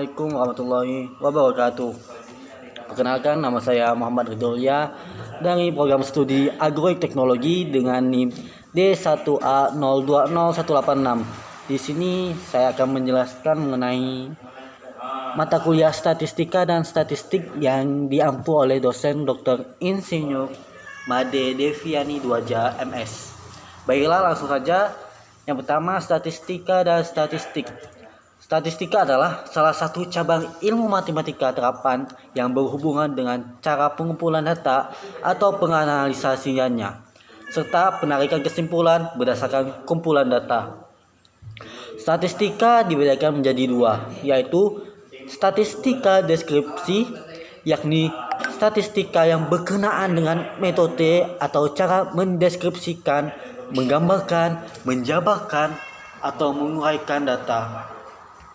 Assalamualaikum warahmatullahi wabarakatuh. Perkenalkan, nama saya Muhammad Ridholia dari program studi Agroteknologi dengan NIM D1A020186. Di sini saya akan menjelaskan mengenai mata kuliah statistika dan statistik yang diampu oleh dosen Dr. Insinyur Made Deviani Dwaja MS. Baiklah, langsung saja. Yang pertama, statistika dan statistik. Statistika adalah salah satu cabang ilmu matematika terapan yang berhubungan dengan cara pengumpulan data atau penganalisasiannya, serta penarikan kesimpulan berdasarkan kumpulan data. Statistika dibedakan menjadi dua, yaitu statistika deskripsi, yakni statistika yang berkenaan dengan metode atau cara mendeskripsikan, menggambarkan, menjabarkan, atau menguraikan data.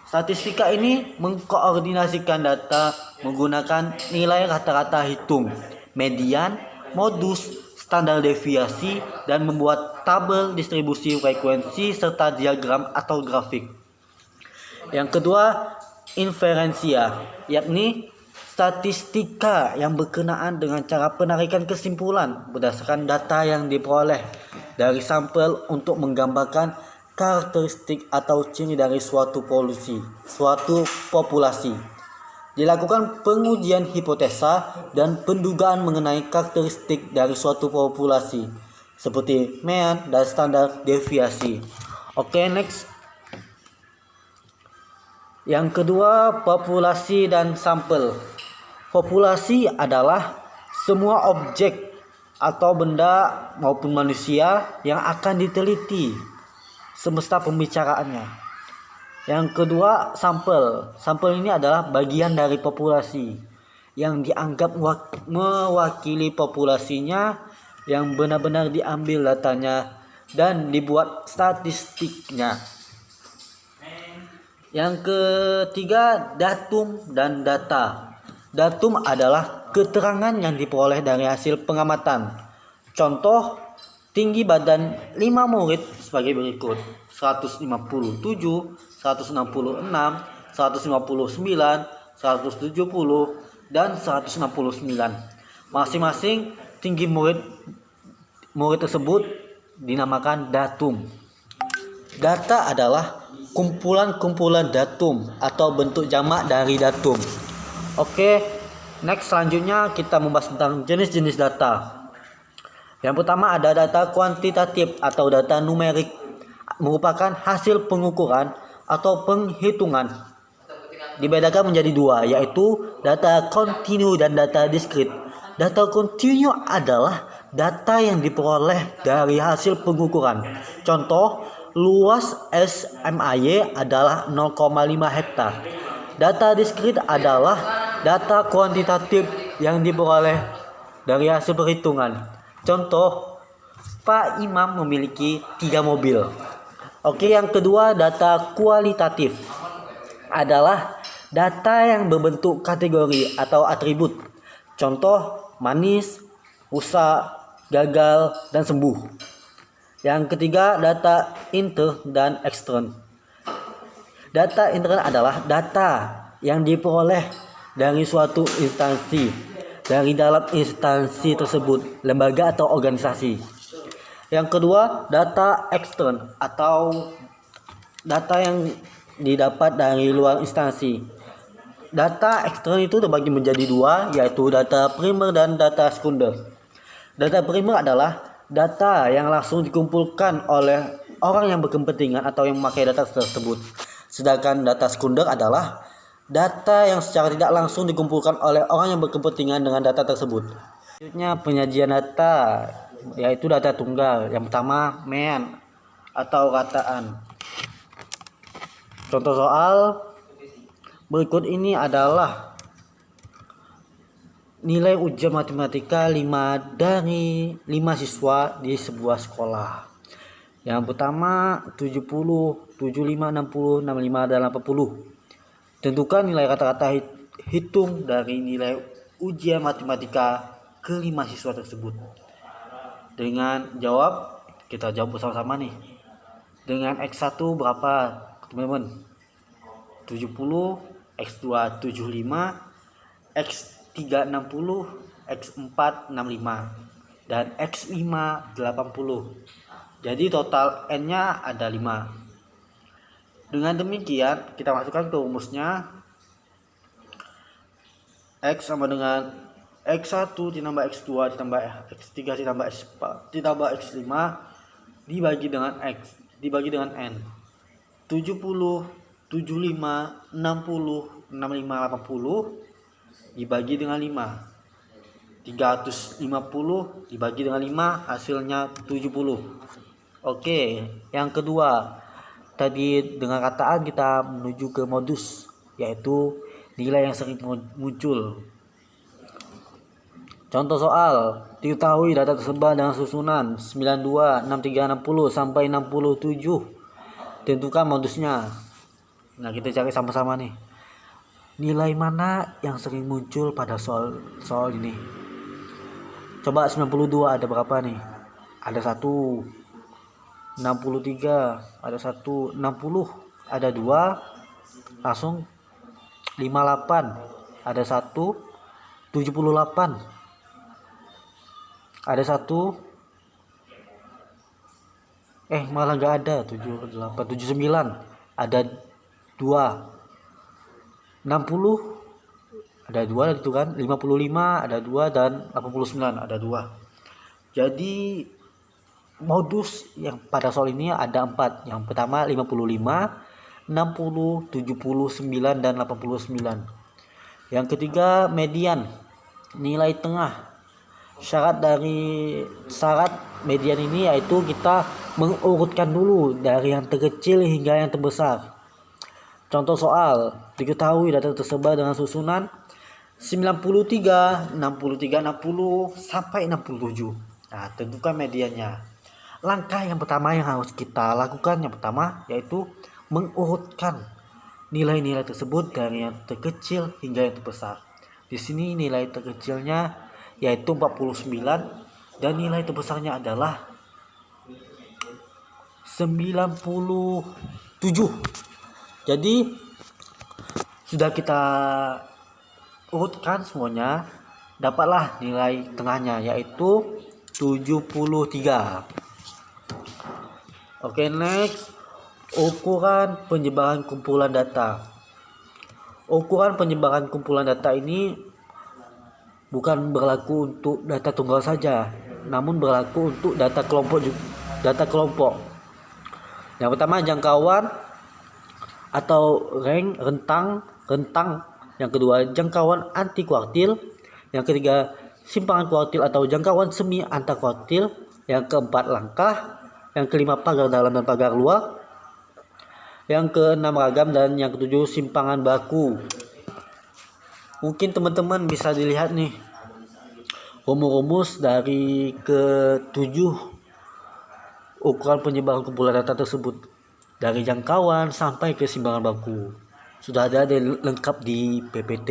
Statistika ini mengkoordinasikan data menggunakan nilai rata-rata hitung, median, modus, standar deviasi, dan membuat tabel distribusi frekuensi serta diagram atau grafik. Yang kedua, inferensia, yakni statistika yang berkenaan dengan cara penarikan kesimpulan berdasarkan data yang diperoleh dari sampel untuk menggambarkan karakteristik atau ciri dari suatu populasi. Dilakukan pengujian hipotesa dan pendugaan mengenai karakteristik dari suatu populasi, seperti mean dan standar deviasi. Oke, next. Yang kedua, populasi dan sampel. Populasi adalah semua objek atau benda maupun manusia yang akan diteliti semesta pembicaraannya. Yang kedua, sampel. Sampel ini adalah bagian dari populasi yang dianggap mewakili populasinya, yang benar-benar diambil datanya dan dibuat statistiknya. Yang ketiga, datum dan data. Datum adalah keterangan yang diperoleh dari hasil pengamatan. Contoh, tinggi badan 5 murid sebagai berikut: 157, 166, 159, 170, dan 169. Masing-masing tinggi murid tersebut dinamakan datum. Data adalah kumpulan-kumpulan datum atau bentuk jamak dari datum. Oke, next, selanjutnya kita membahas tentang jenis-jenis data. Yang pertama ada data kuantitatif atau data numerik, merupakan hasil pengukuran atau penghitungan. Dibedakan menjadi dua, yaitu data kontinu dan data diskrit. Data kontinu adalah data yang diperoleh dari hasil pengukuran. Contoh, luas SMAY adalah 0,5 hektar. Data diskrit adalah data kuantitatif yang diperoleh dari hasil perhitungan. Contoh, Pak Imam memiliki 3 mobil. Oke, yang kedua, data kualitatif adalah data yang berbentuk kategori atau atribut. Contoh, manis, rusak, gagal, dan sembuh. Yang ketiga, data intern dan ekstern. Data intern adalah data yang diperoleh dari suatu instansi, dari dalam instansi tersebut, lembaga atau organisasi. Yang kedua, data ekstern atau data yang didapat dari luar instansi. Data ekstern itu terbagi menjadi dua, yaitu data primer dan data sekunder. Data primer adalah data yang langsung dikumpulkan oleh orang yang berkepentingan atau yang memakai data tersebut. Sedangkan data sekunder adalah data yang secara tidak langsung dikumpulkan oleh orang yang berkepentingan dengan data tersebut. Selanjutnya, penyajian data, yaitu data tunggal. Yang pertama, mean atau rataan. Contoh soal berikut ini adalah nilai ujian matematika 5 dari 5 siswa di sebuah sekolah. Yang pertama 70, 75, 60, 65, dan 80. Tentukan nilai rata-rata hitung dari nilai ujian matematika ke-5 siswa tersebut. Dengan jawab, kita jawab bersama-sama nih. Dengan X1 berapa, teman-teman? 70, X2 75, X3 60, X4 65, dan X5 80. Jadi total N-nya ada 5. Dengan demikian kita masukkan ke rumusnya. X sama dengan X1 ditambah X2 ditambah X3 ditambah X4 ditambah X5 dibagi dengan X dibagi dengan N. 70, 75, 60, 65, 80 dibagi dengan 5. 350 dibagi dengan 5 hasilnya 70. Oke, yang kedua. Tadi dengan kataan kita menuju ke modus, yaitu nilai yang sering muncul. Contoh soal, diketahui data tersebar dengan susunan 92, 63, 60 sampai 67. Tentukan modusnya. Nah, kita cari sama-sama nih. Nilai mana yang sering muncul pada soal ini? Coba 92 ada berapa nih? Ada 1. 63 ada 1. 60 ada 2. Langsung 58 ada 1. 78 ada 1. Malah nggak ada. 78 79 ada 2. 60 ada 2 gitu kan. 55 ada 2 dan 89 ada 2. Jadi modus yang pada soal ini ada 4. Yang pertama 55, 60, 79 dan 89. Yang ketiga median, nilai tengah. Syarat median ini yaitu kita mengurutkan dulu dari yang terkecil hingga yang terbesar. Contoh soal, diketahui data tersebar dengan susunan 93, 63, 60 sampai 67. Nah, tentukan mediannya. Langkah yang pertama yang harus kita lakukan yang pertama yaitu mengurutkan nilai-nilai tersebut dari yang terkecil hingga yang terbesar. Di sini nilai terkecilnya yaitu 49 dan nilai terbesarnya adalah 97. Jadi sudah kita urutkan semuanya, dapatlah nilai tengahnya yaitu 73. Oke, next. Ukuran penyebaran kumpulan data. Ukuran penyebaran kumpulan data ini bukan berlaku untuk data tunggal saja, namun berlaku untuk data kelompok. Yang pertama jangkauan atau rentang. Yang kedua jangkauan anti kuartil. Yang ketiga simpangan kuartil atau jangkauan semi antar kuartil. Yang keempat langkah. Yang kelima pagar dalam dan pagar luar. Yang keenam ragam dan yang ketujuh simpangan baku. Mungkin teman-teman bisa dilihat nih rumus dari ke-7 ukuran penyebaran kumpulan data tersebut, dari jangkauan sampai ke simpangan baku. Sudah ada lengkap di PPT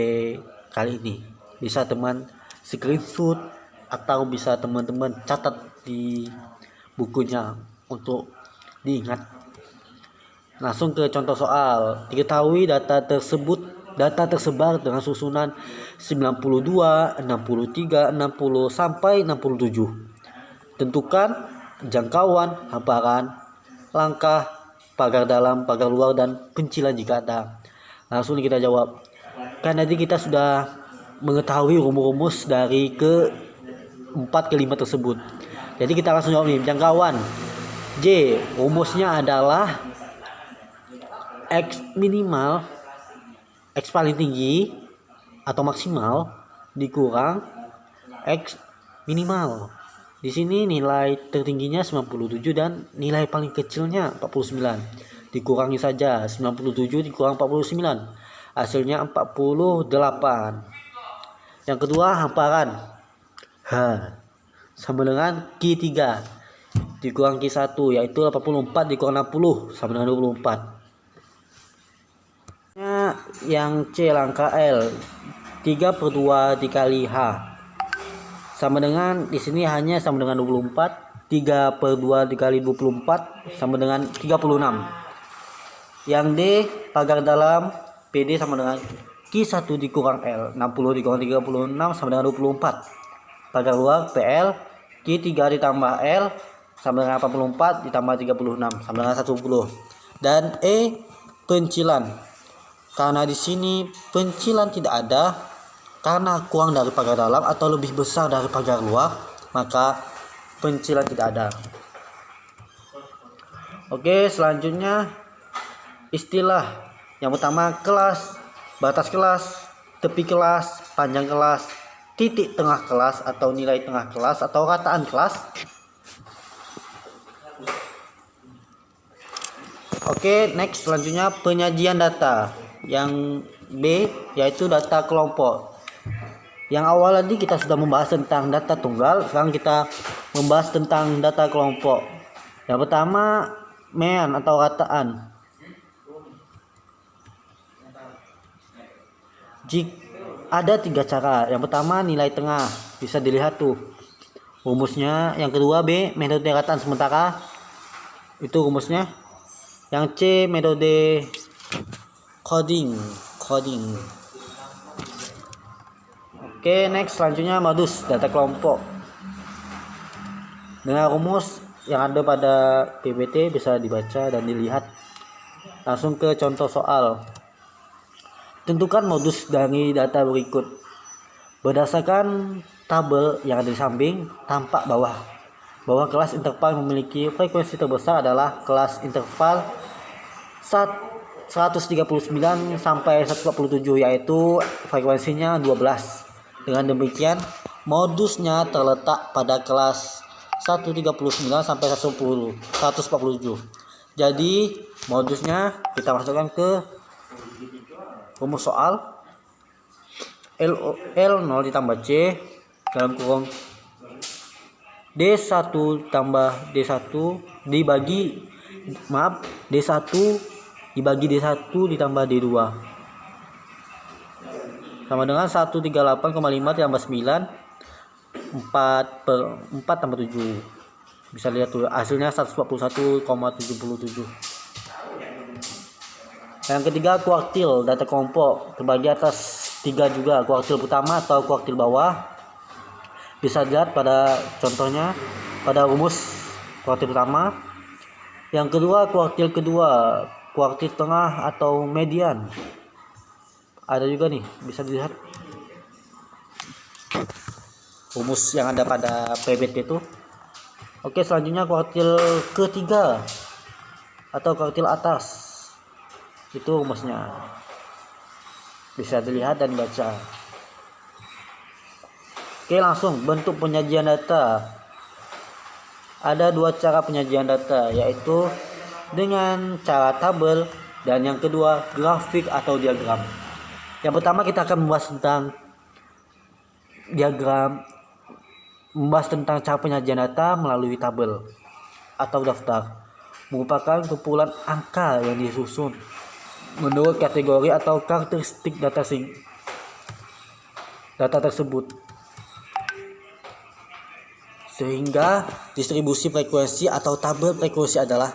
kali ini. Bisa teman screenshot atau bisa teman-teman catat di bukunya untuk diingat. Langsung ke contoh soal. Diketahui data tersebar dengan susunan 92, 63, 60 sampai 67. Tentukan jangkauan, hamparan, langkah, pagar dalam, pagar luar dan pencilan jika ada. Langsung kita jawab. Kan tadi kita sudah mengetahui rumus dari ke-4 ke-5 tersebut. Jadi kita langsung jawab nih, jangkauan. J, rumusnya adalah X minimal, X paling tinggi atau maksimal dikurang X minimal. Di sini nilai tertingginya 97 dan nilai paling kecilnya 49. Dikurangi saja 97 dikurang 49. Hasilnya 48. Yang kedua hamparan. H sama dengan Q3 dikurang Q1 yaitu 84 dikurang 60 sama dengan 24. Yang C langkah L 3/2 dikali H sama dengan di sini hanya sama dengan 24. 3/2 dikali 24 sama dengan 36. Yang D pagar dalam PD sama dengan Q1 dikurang L. 60 dikurang 36 sama dengan 24. Pagar luar PL Q3 ditambah L sama dengan 84 ditambah 36 sama dengan 10. Dan E pencilan. Karena di sini pencilan tidak ada, karena kurang dari pagar dalam atau lebih besar dari pagar luar, maka pencilan tidak ada. Oke, selanjutnya istilah. Yang pertama kelas, batas kelas, tepi kelas, panjang kelas, titik tengah kelas atau nilai tengah kelas atau rataan kelas. Oke, next selanjutnya penyajian data. Yang B yaitu data kelompok. Yang awal tadi kita sudah membahas tentang data tunggal, sekarang kita membahas tentang data kelompok. Yang pertama mean atau rataan. Jika ada 3 cara. Yang pertama nilai tengah, bisa dilihat tuh rumusnya. Yang kedua B metode rataan sementara, itu rumusnya. Yang C metode coding. Oke, next selanjutnya modus data kelompok. Dengan rumus yang ada pada PPT bisa dibaca dan dilihat. Langsung ke contoh soal. Tentukan modus dari data berikut. Berdasarkan tabel yang ada di samping, tampak bahwa kelas interval memiliki frekuensi terbesar adalah kelas interval 139 sampai 147, yaitu frekuensinya 12. Dengan demikian, modusnya terletak pada kelas 139 sampai 147. Jadi, modusnya kita masukkan ke rumus soal. L0 ditambah C dalam kurung D1 tambah D1 dibagi D1 dibagi D1 ditambah D2 sama dengan 138,5 tambah 9 4 tambah 7. Bisa lihat tuh hasilnya 141,77. Yang ketiga kuartil data kelompok, terbagi atas 3 juga, kuartil pertama atau kuartil bawah. Bisa lihat pada contohnya pada rumus kuartil pertama. Yang kedua kuartil kedua, kuartil tengah atau median. Ada juga nih, bisa dilihat rumus yang ada pada PPT itu. Oke, selanjutnya kuartil ketiga atau kuartil atas. Itu rumusnya. Bisa dilihat dan baca. Oke, langsung bentuk penyajian data. Ada 2 cara penyajian data, yaitu dengan cara tabel dan yang kedua grafik atau diagram. Yang pertama kita akan membahas tentang diagram, membahas tentang cara penyajian data melalui tabel atau daftar. Merupakan kumpulan angka yang disusun menurut kategori atau karakteristik data tersebut, sehingga distribusi frekuensi atau tabel frekuensi adalah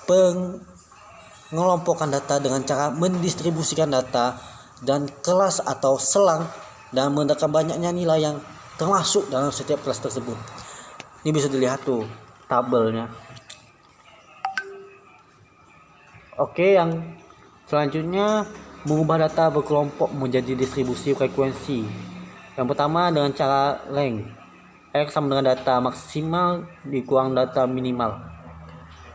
pengelompokan data dengan cara mendistribusikan data dan kelas atau selang dan menentukan banyaknya nilai yang termasuk dalam setiap kelas tersebut. Ini bisa dilihat tuh tabelnya. Oke, yang selanjutnya mengubah data berkelompok menjadi distribusi frekuensi. Yang pertama dengan cara length. X sama dengan data maksimal dikurang data minimal.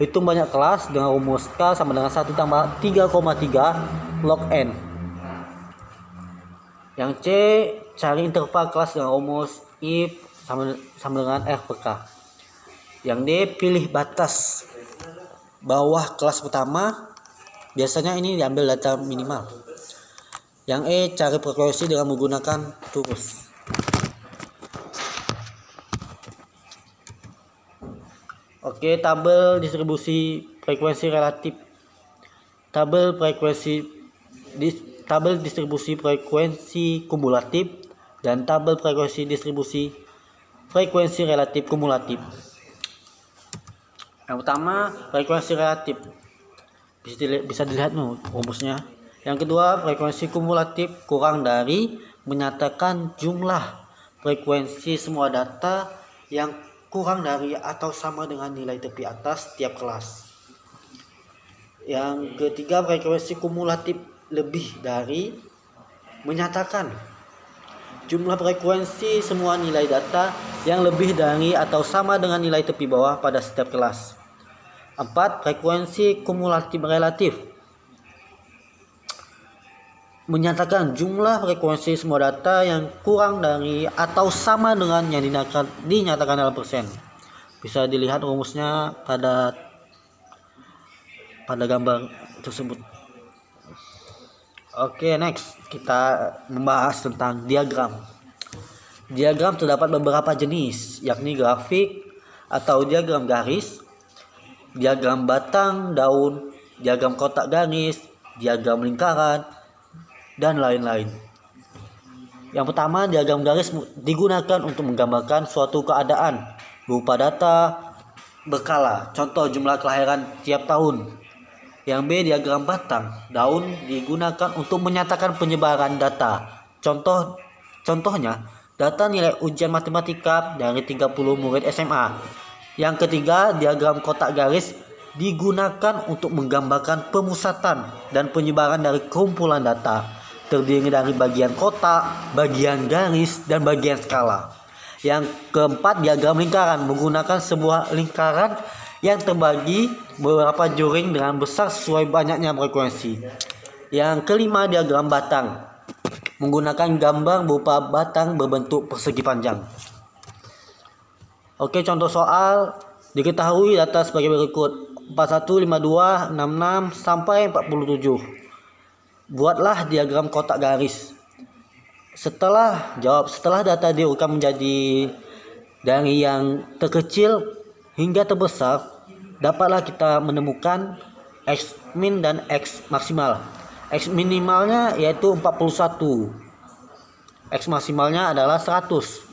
Hitung banyak kelas dengan rumus K sama dengan 1 tambah 3,3 log N. Yang C cari interval kelas dengan rumus I sama dengan R per K. Yang D pilih batas bawah kelas pertama. Biasanya ini diambil data minimal. Yang E cari frekuensi dengan menggunakan turus. Oke, tabel distribusi frekuensi relatif. Tabel distribusi frekuensi kumulatif dan tabel frekuensi distribusi frekuensi relatif kumulatif. Yang pertama frekuensi relatif. Bisa dilihat nih rumusnya. Yang kedua, frekuensi kumulatif kurang dari menyatakan jumlah frekuensi semua data yang kurang dari atau sama dengan nilai tepi atas tiap kelas. Yang ketiga, frekuensi kumulatif lebih dari menyatakan jumlah frekuensi semua nilai data yang lebih dari atau sama dengan nilai tepi bawah pada setiap kelas. 4. Frekuensi kumulatif relatif menyatakan jumlah frekuensi semua data yang kurang dari atau sama dengan yang dinyatakan dalam persen. Bisa dilihat rumusnya pada gambar tersebut. Oke, next kita membahas tentang diagram. Diagram terdapat beberapa jenis, yakni grafik atau diagram garis, diagram batang, daun, diagram kotak garis, diagram lingkaran, dan lain-lain. Yang pertama, diagram garis digunakan untuk menggambarkan suatu keadaan berupa data berkala, contoh jumlah kelahiran tiap tahun. Yang B, diagram batang, daun digunakan untuk menyatakan penyebaran data. Contohnya, data nilai ujian matematika dari 30 murid SMA. Yang ketiga, diagram kotak garis digunakan untuk menggambarkan pemusatan dan penyebaran dari kumpulan data, terdiri dari bagian kotak, bagian garis, dan bagian skala. Yang keempat, diagram lingkaran menggunakan sebuah lingkaran yang terbagi beberapa juring dengan besar sesuai banyaknya frekuensi. Yang kelima, diagram batang menggunakan gambar berupa batang berbentuk persegi panjang. Oke, contoh soal diketahui data sebagai berikut: 41, 52, 66 sampai 47. Buatlah diagram kotak garis. Setelah data diurutkan menjadi dari yang terkecil hingga terbesar, dapatlah kita menemukan X min dan X maksimal. X minimalnya yaitu 41. X maksimalnya adalah 100.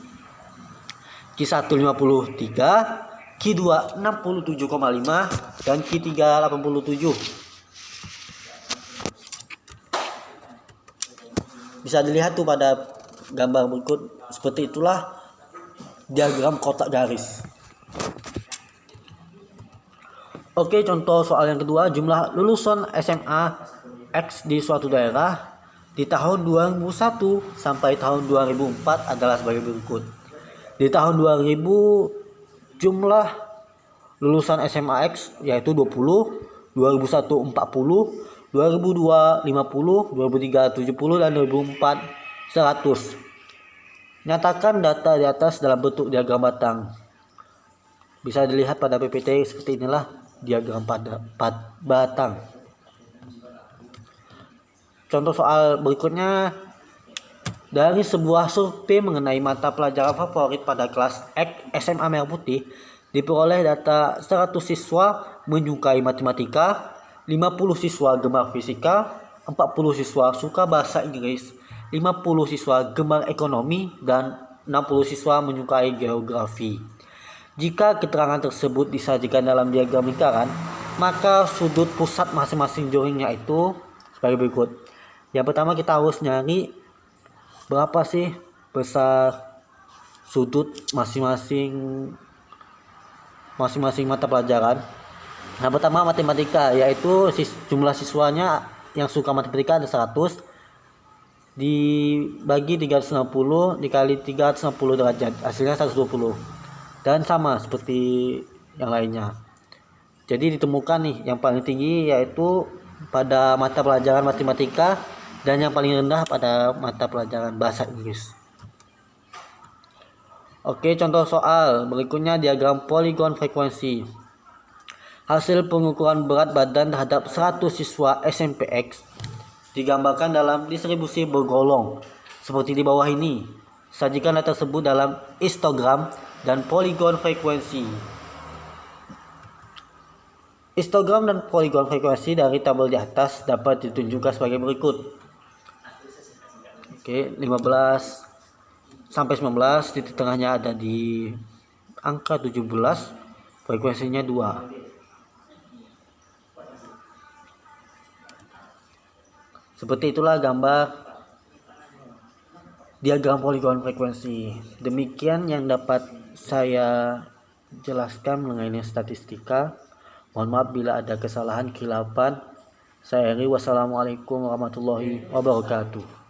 Q1 53, Q2 67,5 dan Q3 87. Bisa dilihat tuh pada gambar berikut. Seperti itulah diagram kotak garis. Oke, contoh soal yang kedua, jumlah lulusan SMA X di suatu daerah di tahun 2001 sampai tahun 2004 adalah sebagai berikut. Di tahun 2000 jumlah lulusan SMA X yaitu 20, 2001 40, 2002 50, 2003 70 dan 2004 100. Nyatakan data di atas dalam bentuk diagram batang. Bisa dilihat pada PPT seperti inilah diagram batang. Contoh soal berikutnya, dari sebuah survei mengenai mata pelajaran favorit pada kelas X SMA Merah Putih, diperoleh data 100 siswa menyukai matematika, 50 siswa gemar fisika, 40 siswa suka bahasa Inggris, 50 siswa gemar ekonomi, dan 60 siswa menyukai geografi. Jika keterangan tersebut disajikan dalam diagram lingkaran, maka sudut pusat masing-masing juringnya itu sebagai berikut. Yang pertama, kita harus nyari berapa sih besar sudut masing-masing mata pelajaran. Yang pertama, matematika, yaitu jumlah siswanya yang suka matematika ada 100 dibagi 360 dikali 360 derajat, hasilnya 120. Dan sama seperti yang lainnya. Jadi ditemukan nih yang paling tinggi yaitu pada mata pelajaran matematika dan yang paling rendah pada mata pelajaran bahasa Inggris. Oke, contoh soal berikutnya diagram poligon frekuensi. Hasil pengukuran berat badan terhadap 100 siswa SMP X digambarkan dalam distribusi bergolong seperti di bawah ini. Sajikan data tersebut dalam histogram dan poligon frekuensi. Histogram dan poligon frekuensi dari tabel di atas dapat ditunjukkan sebagai berikut. Oke, 15 sampai 19, titik tengahnya ada di angka 17, frekuensinya 2. Seperti itulah gambar diagram poligon frekuensi. Demikian yang dapat saya jelaskan mengenai statistika. Mohon maaf bila ada kesalahan, khilafan. Saya Eri, wassalamualaikum warahmatullahi wabarakatuh.